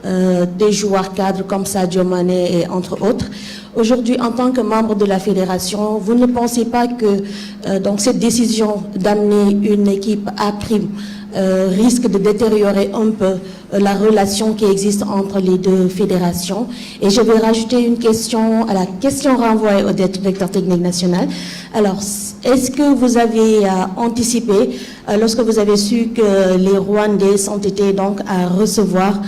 des joueurs cadres comme Sadio Mané et entre autres. Aujourd'hui, en tant que membre de la fédération, vous ne pensez pas que donc cette décision d'amener une équipe à prime risque de détériorer un peu la relation qui existe entre les deux fédérations? Et je vais rajouter une question à la question renvoyée au directeur technique national. Alors, est-ce que vous avez anticipé, lorsque vous avez su que les Rwandais sont été donc à recevoir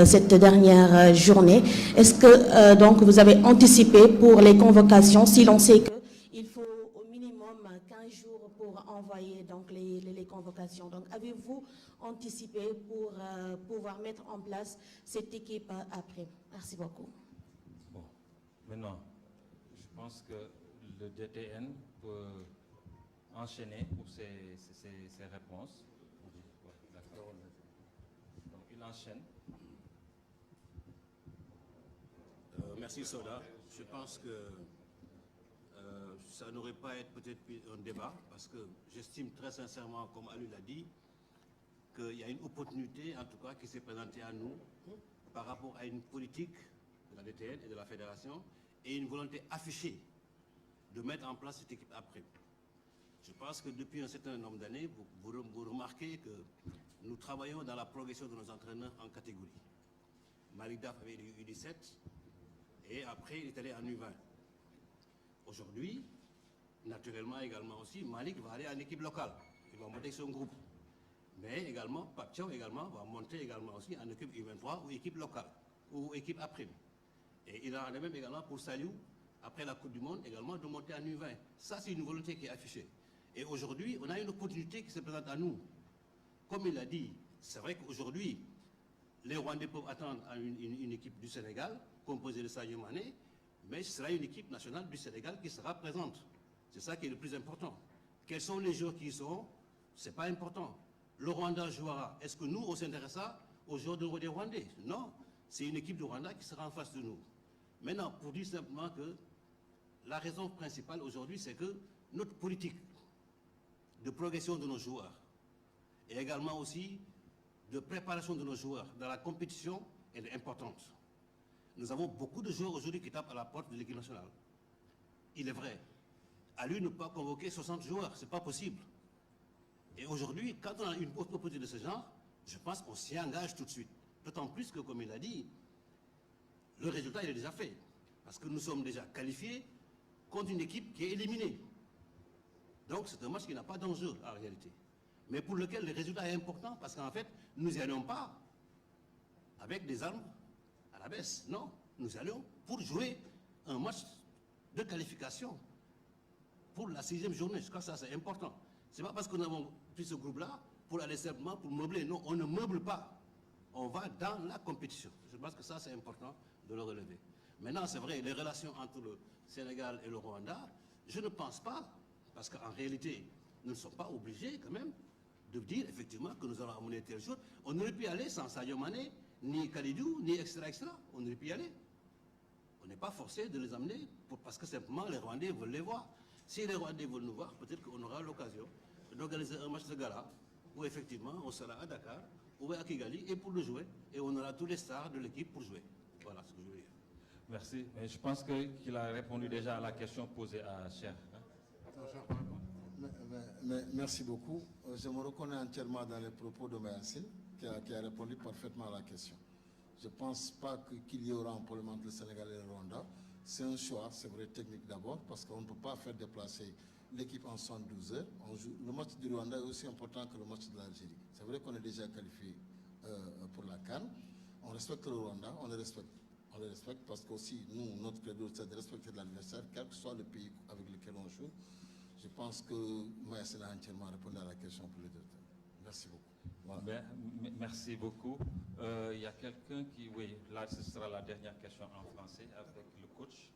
cette dernière journée, est-ce que donc vous avez anticipé pour les convocations, si l'on sait qu'il faut au minimum 15 jours pour envoyer donc les convocations? Donc avez-vous anticipé pour pouvoir mettre en place cette équipe après? Merci beaucoup. Bon, maintenant, je pense que le DTN peut enchaîner pour ses réponses. D'accord. Donc il enchaîne. Merci Soda. Je pense que ça n'aurait pas été peut-être un débat, parce que j'estime très sincèrement, comme Alu l'a dit, qu'il y a une opportunité, en tout cas, qui s'est présentée à nous par rapport à une politique de la DTN et de la fédération et une volonté affichée de mettre en place cette équipe après. Je pense que depuis un certain nombre d'années, vous remarquez que nous travaillons dans la progression de nos entraîneurs en catégorie. Malik Daf avait eu U17 et après il est allé en U20. Aujourd'hui, naturellement également aussi, Malik va aller en équipe locale. Il va monter son groupe. Mais également, Pape Thiaw également va monter également aussi en équipe U23 ou équipe locale ou équipe après. Et il en a même également pour Saliou, après la Coupe du Monde, également de monter en U20. Ça, c'est une volonté qui est affichée. Et aujourd'hui, on a une opportunité qui se présente à nous. Comme il l'a dit, c'est vrai qu'aujourd'hui, les Rwandais peuvent attendre une équipe du Sénégal, composée de Sadio Mané, mais ce sera une équipe nationale du Sénégal qui sera présente. C'est ça qui est le plus important. Quels sont les joueurs qui y seront? Ce n'est pas important. Le Rwanda jouera. Est-ce que nous, on s'intéresse aux joueurs des Rwandais? Non. C'est une équipe du Rwanda qui sera en face de nous. Maintenant, pour dire simplement que la raison principale aujourd'hui, c'est que notre politique de progression de nos joueurs et également aussi de préparation de nos joueurs dans la compétition, elle est importante. Nous avons beaucoup de joueurs aujourd'hui qui tapent à la porte de l'équipe nationale. Il est vrai, à lui ne peut pas convoquer 60 joueurs, ce n'est pas possible. Et aujourd'hui, quand on a une opportunité de ce genre, je pense qu'on s'y engage tout de suite. D'autant plus que, comme il a dit, le résultat il est déjà fait. Parce que nous sommes déjà qualifiés contre une équipe qui est éliminée. Donc c'est un match qui n'a pas d'enjeu en réalité. Mais pour lequel le résultat est important parce qu'en fait, nous n'y allons pas avec des armes à la baisse. Non, nous allons pour jouer un match de qualification pour la 6e journée. Je crois que ça c'est important. Ce n'est pas parce que nous avons pris ce groupe-là pour aller simplement pour meubler. Non, on ne meuble pas. On va dans la compétition. Je pense que ça c'est important de le relever. Maintenant, c'est vrai, les relations entre le Sénégal et le Rwanda, je ne pense pas, parce qu'en réalité, nous ne sommes pas obligés quand même de dire effectivement que nous allons amener telle chose. On aurait pu y aller sans Sadio Mané, ni Kalidou, ni extra. On aurait pu y aller. On n'est pas forcé de les amener parce que simplement les Rwandais veulent les voir. Si les Rwandais veulent nous voir, peut-être qu'on aura l'occasion d'organiser un match de gala où effectivement on sera à Dakar ou à Kigali et pour le jouer. Et on aura tous les stars de l'équipe pour jouer. Voilà ce que je veux dire. Merci. Mais je pense qu'il a répondu déjà à la question posée à Cher. Merci beaucoup. Je me reconnais entièrement dans les propos de Mayacine, qui a répondu parfaitement à la question. Je ne pense pas qu'il y aura un problème entre le Sénégal et le Rwanda. C'est un choix, c'est vrai, technique d'abord, parce qu'on ne peut pas faire déplacer l'équipe en 72 heures. Le match du Rwanda est aussi important que le match de l'Algérie. C'est vrai qu'on est déjà qualifié pour la CAN. On respecte le Rwanda, on le respecte. On le respecte parce qu'aussi, nous, notre credo, c'est de respecter l'adversaire, quel que soit le pays avec lequel on joue. Je pense que Mayacine a entièrement répondu à la question pour les deux. Merci beaucoup. Voilà. Merci beaucoup. Il y a quelqu'un qui, oui, là ce sera la dernière question en français avec le coach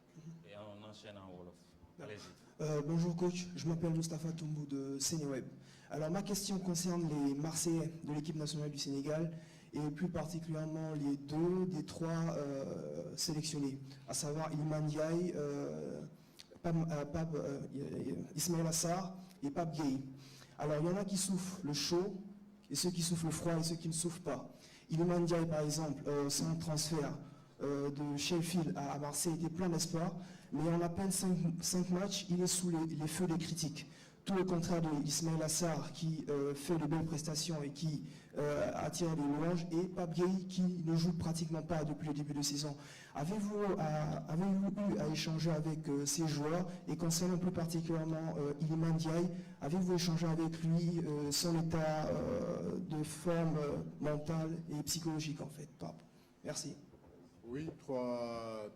et on enchaîne en Wolof. Allez-y. Bonjour coach, je m'appelle Moustapha Toumbo de Sénéweb. Alors ma question concerne les Marseillais de l'équipe nationale du Sénégal et plus particulièrement les 2 des 3 sélectionnés, à savoir Iliman Ndiaye, Ismaël Assar et Pape Gueye. Alors il y en a qui souffrent le chaud et ceux qui souffrent le froid et ceux qui ne souffrent pas. Iliman Ndiaye, par exemple, son transfert de Sheffield à Marseille était plein d'espoir, mais en à peine 5 matchs, il est sous les feux des critiques. Tout le contraire de Ismail Assar, qui fait de belles prestations et qui attire des louanges, et Pape Gueye, qui ne joue pratiquement pas depuis le début de saison. Avez-vous eu à échanger avec ces joueurs, et concernant plus particulièrement Iliman Ndiaye, avez-vous échangé avec lui son état de forme mentale et psychologique, en fait, Pape? Merci. Oui, trois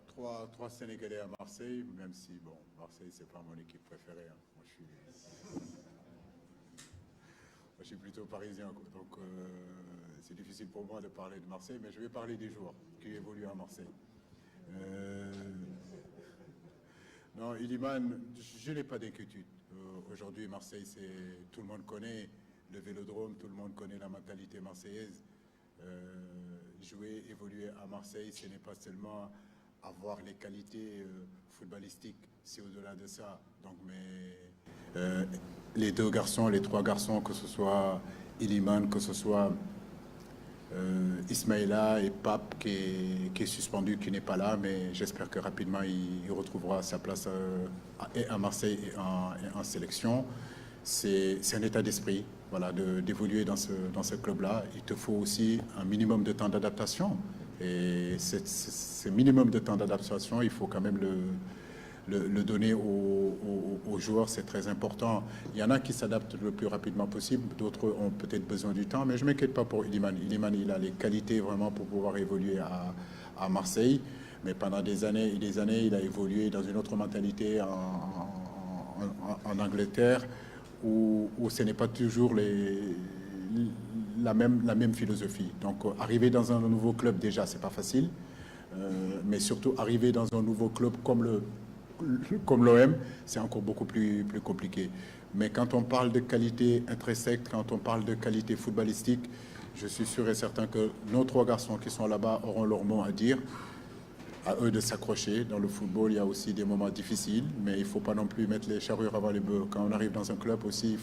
Sénégalais à Marseille, même si, bon, Marseille, c'est pas mon équipe préférée. Hein. Moi, je suis plutôt parisien, quoi. Donc c'est difficile pour moi de parler de Marseille, mais je vais parler des joueurs qui évoluent à Marseille. Non, Iliman, je n'ai pas d'inquiétude. Aujourd'hui, Marseille, tout le monde connaît le Vélodrome, tout le monde connaît la mentalité marseillaise. Jouer, évoluer à Marseille, ce n'est pas seulement avoir les qualités footballistiques, c'est au-delà de ça. Donc, les les trois garçons, que ce soit Iliman, que ce soit Ismaïla et Pape qui est suspendu, qui n'est pas là, mais j'espère que rapidement il retrouvera sa place et à Marseille et en sélection. C'est un état d'esprit, voilà, d'évoluer dans ce club-là. Il te faut aussi un minimum de temps d'adaptation. Et ce minimum de temps d'adaptation, il faut quand même le donner aux joueurs, c'est très important. Il y en a qui s'adaptent le plus rapidement possible, d'autres ont peut-être besoin du temps, mais je ne m'inquiète pas pour Iliman. Iliman, il a les qualités vraiment pour pouvoir évoluer à Marseille, mais pendant des années et des années, il a évolué dans une autre mentalité en Angleterre, où ce n'est pas toujours la même philosophie. Donc arriver dans un nouveau club, déjà, c'est pas facile, mais surtout arriver dans un nouveau club comme l'OM, c'est encore beaucoup plus compliqué. Mais quand on parle de qualité intrinsèque, quand on parle de qualité footballistique, je suis sûr et certain que nos trois garçons qui sont là-bas auront leur mot à dire. À eux de s'accrocher. Dans le football, il y a aussi des moments difficiles, mais il ne faut pas non plus mettre les charrues avant les bœufs. Quand on arrive dans un club aussi, il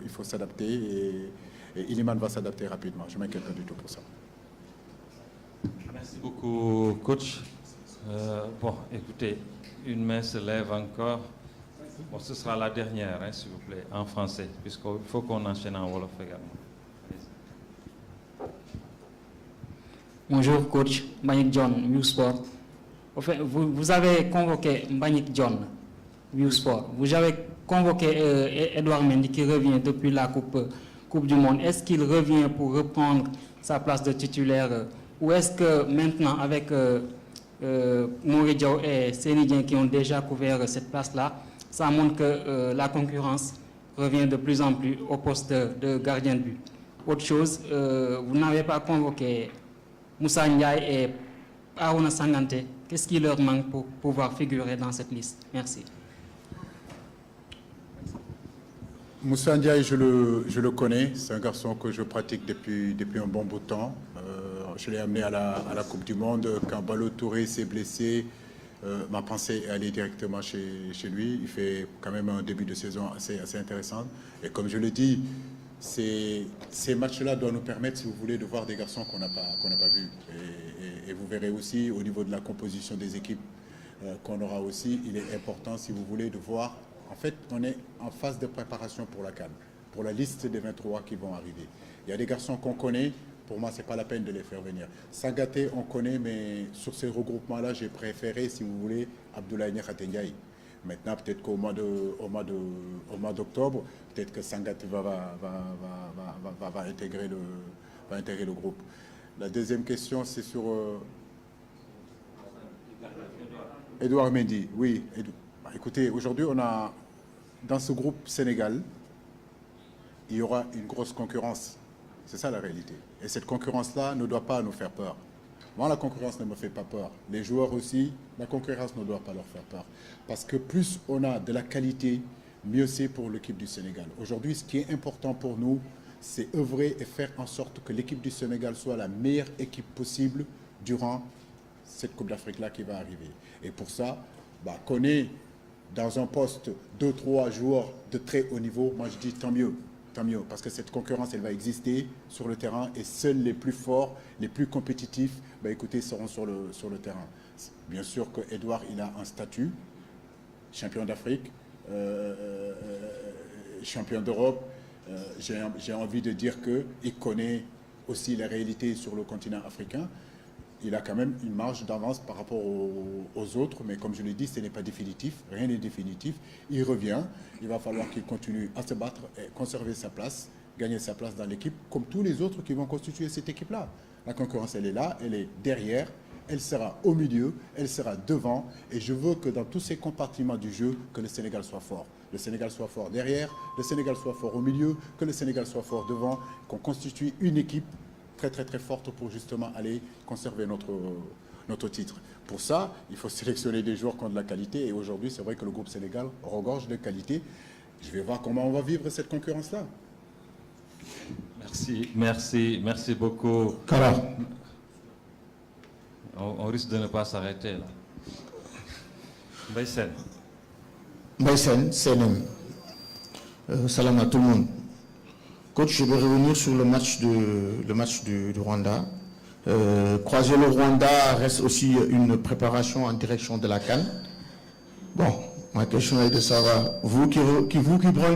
faut s'adapter, et Iliman va s'adapter rapidement. Je ne m'inquiète pas du tout pour ça. Merci beaucoup, coach. Bon, écoutez, une main se lève encore. Bon, ce sera la dernière, hein, s'il vous plaît, en français, puisqu'il faut qu'on enchaîne en Wolof également. Bonjour, coach. Mbagnick John, Viewsport. Enfin, vous avez convoqué Mbagnick John, Viewsport. Vous avez convoqué Edouard Mendy qui revient depuis la Coupe du Monde. Est-ce qu'il revient pour reprendre sa place de titulaire, ou est-ce que maintenant, avec Mory Diaw et Seny Dieng qui ont déjà couvert cette place-là, ça montre que la concurrence revient de plus en plus au poste de gardien de but? Autre chose, vous n'avez pas convoqué Moussa Ndiaye et Arouna Sangante. Qu'est-ce qui leur manque pour pouvoir figurer dans cette liste? Merci. Moussa Ndiaye, je le connais. C'est un garçon que je pratique depuis un bon bout de temps. Je l'ai amené à la Coupe du Monde. Quand Balo Touré s'est blessé, ma pensée est allée directement chez lui. Il fait quand même un début de saison assez intéressant. Et comme je le dis, ces matchs-là doivent nous permettre, si vous voulez, de voir des garçons qu'on n'a pas vus. Et vous verrez aussi, au niveau de la composition des équipes qu'on aura aussi, il est important, si vous voulez, de voir. En fait, on est en phase de préparation pour la CAN, pour la liste des 23 qui vont arriver. Il y a des garçons qu'on connaît. Pour moi, ce n'est pas la peine de les faire venir. Sangaté, on connaît, mais sur ces regroupements-là, j'ai préféré, si vous voulez, Abdoulaye Ndiaye. Maintenant, peut-être qu'au mois d'octobre, peut-être que Sangaté va intégrer le groupe. La deuxième question, c'est sur Edouard Mendy. Oui, écoutez, aujourd'hui, on a, dans ce groupe Sénégal, il y aura une grosse concurrence. C'est ça la réalité. Et cette concurrence-là ne doit pas nous faire peur. Moi, la concurrence ne me fait pas peur. Les joueurs aussi, la concurrence ne doit pas leur faire peur. Parce que plus on a de la qualité, mieux c'est pour l'équipe du Sénégal. Aujourd'hui, ce qui est important pour nous, c'est œuvrer et faire en sorte que l'équipe du Sénégal soit la meilleure équipe possible durant cette Coupe d'Afrique-là qui va arriver. Et pour ça, qu'on ait dans un poste 2-3 joueurs de très haut niveau, moi je dis tant mieux. tant mieux, parce que cette concurrence, elle va exister sur le terrain et seuls les plus forts, les plus compétitifs, écoutez, seront sur le terrain. Bien sûr que Edouard, il a un statut, champion d'Afrique, champion d'Europe. J'ai envie de dire qu'il connaît aussi les réalités sur le continent africain. Il a quand même une marge d'avance par rapport aux autres, mais comme je l'ai dit, ce n'est pas définitif, rien n'est définitif. Il revient, il va falloir qu'il continue à se battre et conserver sa place, gagner sa place dans l'équipe, comme tous les autres qui vont constituer cette équipe-là. La concurrence, elle est là, elle est derrière, elle sera au milieu, elle sera devant, et je veux que dans tous ces compartiments du jeu, que le Sénégal soit fort. Le Sénégal soit fort derrière, le Sénégal soit fort au milieu, que le Sénégal soit fort devant, qu'on constitue une équipe très très très forte pour justement aller conserver notre titre. Pour ça, il faut sélectionner des joueurs qui ont de la qualité, et aujourd'hui c'est vrai que le groupe Sénégal regorge de qualité. Je vais voir comment on va vivre cette concurrence-là. Merci beaucoup. Kara. On risque de ne pas s'arrêter là. Mbaye Mbaye Sène, salam à tout le monde. Coach, je vais revenir sur le match du Rwanda. Croiser le Rwanda reste aussi une préparation en direction de la CAN. Bon, ma question est de savoir, vous qui prenez